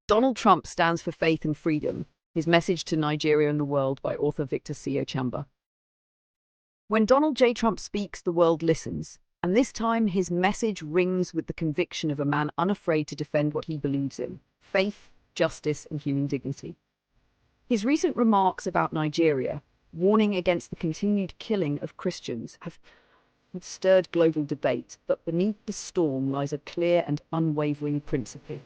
Donald Trump stands for faith and freedom. His message to Nigeria and the world, by author Victor C. Ochamba. When Donald J. Trump speaks, the world listens, and this time his message rings with the conviction of a man unafraid to defend what he believes in: faith, justice, and human dignity. His recent remarks about Nigeria, warning against the continued killing of Christians, have stirred global debate, but beneath the storm lies a clear and unwavering principle: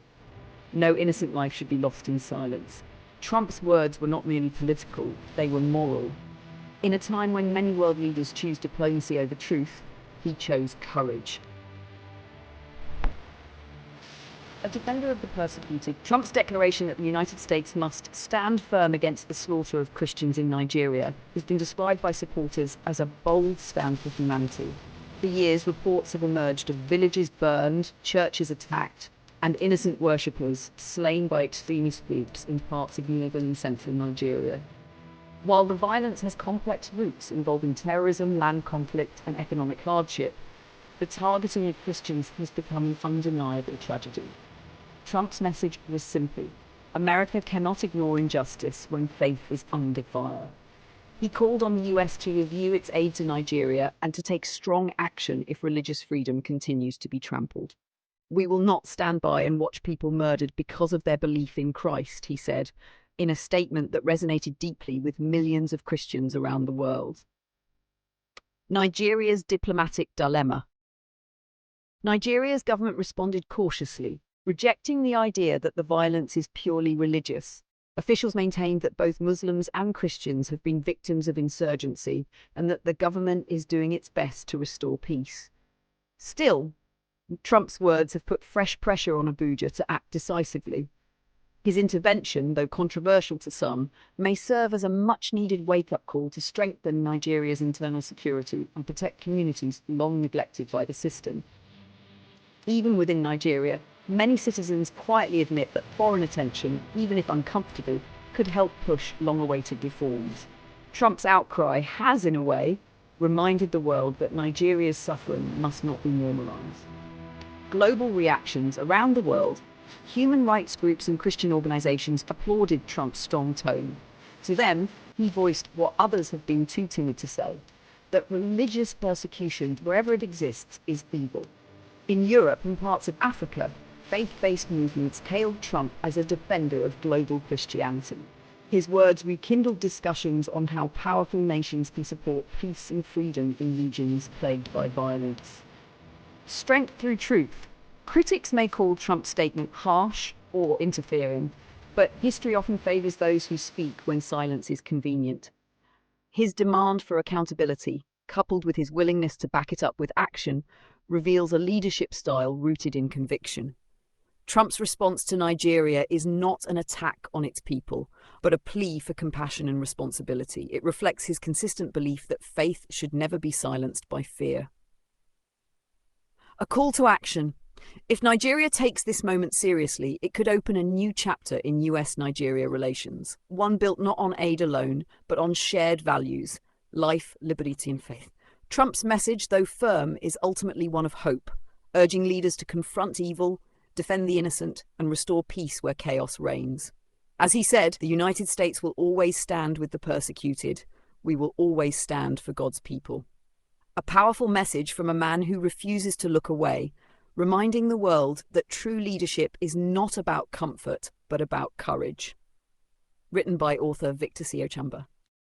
no innocent life should be lost in silence. Trump's words were not merely political, they were moral. In a time when many world leaders choose diplomacy over truth, he chose courage. A defender of the persecuted, Trump's declaration that the United States must stand firm against the slaughter of Christians in Nigeria has been described by supporters as a bold stand for humanity. For years, reports have emerged of villages burned, churches attacked, and innocent worshippers slain by extremist groups in parts of northern and central Nigeria. While the violence has complex roots involving terrorism, land conflict, and economic hardship, the targeting of Christians has become an undeniable tragedy. Trump's message was simple: America cannot ignore injustice when faith is under fire. He called on the US to review its aid to Nigeria and to take strong action if religious freedom continues to be trampled. "We will not stand by and watch people murdered because of their belief in Christ," he said, in a statement that resonated deeply with millions of Christians around the world. Nigeria's diplomatic dilemma. Nigeria's government responded cautiously, rejecting the idea that the violence is purely religious. Officials maintained that both Muslims and Christians have been victims of insurgency and that the government is doing its best to restore peace. Still, Trump's words have put fresh pressure on Abuja to act decisively. His intervention, though controversial to some, may serve as a much-needed wake-up call to strengthen Nigeria's internal security and protect communities long neglected by the system. Even within Nigeria, many citizens quietly admit that foreign attention, even if uncomfortable, could help push long-awaited reforms. Trump's outcry has, in a way, reminded the world that Nigeria's suffering must not be normalized. Global reactions around the world, human rights groups and Christian organizations applauded Trump's strong tone. To them, he voiced what others have been too timid to say: that religious persecution, wherever it exists, is evil. In Europe and parts of Africa, faith-based movements hailed Trump as a defender of global Christianity. His words rekindled discussions on how powerful nations can support peace and freedom in regions plagued by violence. Strength through truth. Critics may call Trump's statement harsh or interfering, but history often favors those who speak when silence is convenient. His demand for accountability, coupled with his willingness to back it up with action, reveals a leadership style rooted in conviction. Trump's response to Nigeria is not an attack on its people, but a plea for compassion and responsibility. It reflects his consistent belief that faith should never be silenced by fear. A call to action. If Nigeria takes this moment seriously, it could open a new chapter in US-Nigeria relations, one built not on aid alone, but on shared values: life, liberty, and faith. Trump's message, though firm, is ultimately one of hope, urging leaders to confront evil, defend the innocent, and restore peace where chaos reigns. As he said, the United States will always stand with the persecuted. We will always stand for God's people. A powerful message from a man who refuses to look away, reminding the world that true leadership is not about comfort, but about courage. Written by author Victor C. Ochamba.